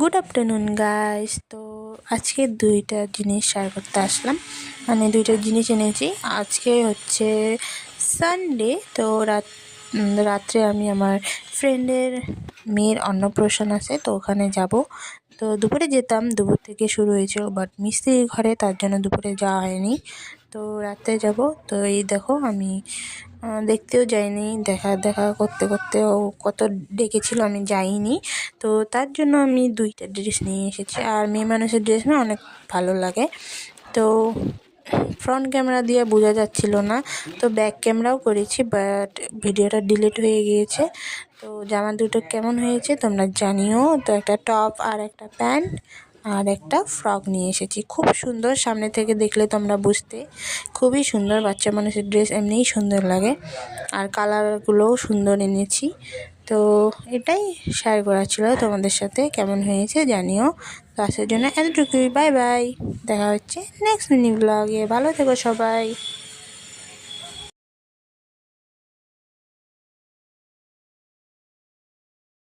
Good afternoon guys. তো আজকে দুইটা জিনিস শেয়ার করতে আসলাম, মানে দুইটা জিনিস এনেছি। আজকে হচ্ছে সানডে, তো রাত্রে আমি আমার ফ্রেন্ডের মেয়ের অন্নপ্রাশন আছে, তো ওখানে যাব। তো দুপুরে যেতাম, দুপুর থেকে শুরু হয়েছিল, বাট মিস্ত্রির ঘরে, তার জন্য দুপুরে যাওয়া হয়নি। তো রাতে যাব। তো এই দেখো, আমি দেখতেও যাইনি, দেখা দেখা করতে করতে ও কত ডেকেছিল, আমি যাইনি। তো তার জন্য আমি দুইটা ড্রেস নিয়ে এসেছি। আর মেয়ে মানুষের ড্রেস না অনেক ভালো লাগে। তো ফ্রন্ট ক্যামেরা দিয়ে বোঝা যাচ্ছিল না, তো ব্যাক ক্যামেরাও করেছি, বাট ভিডিওটা ডিলিট হয়ে গিয়েছে। তো জামা দুটো কেমন হয়েছে তোমরা জানিও। তো একটা টপ আর একটা প্যান্ট আর একটা ফ্রক নিয়ে এসেছি, খুব সুন্দর। সামনে থেকে দেখলে তোমরা বুঝতে, খুবই সুন্দর। বাচ্চা মানুষের ড্রেস এমনিই সুন্দর লাগে, আর কালারগুলোও সুন্দর এনেছি। তো এটাই শেয়ার করা ছিল তোমাদের সাথে, কেমন হয়েছে জানিও। তো আসার জন্য এতটুকুই, বাই বাই, দেখা হচ্ছে নেক্সট মিনি ব্লগে। ভালো থেকো সবাই।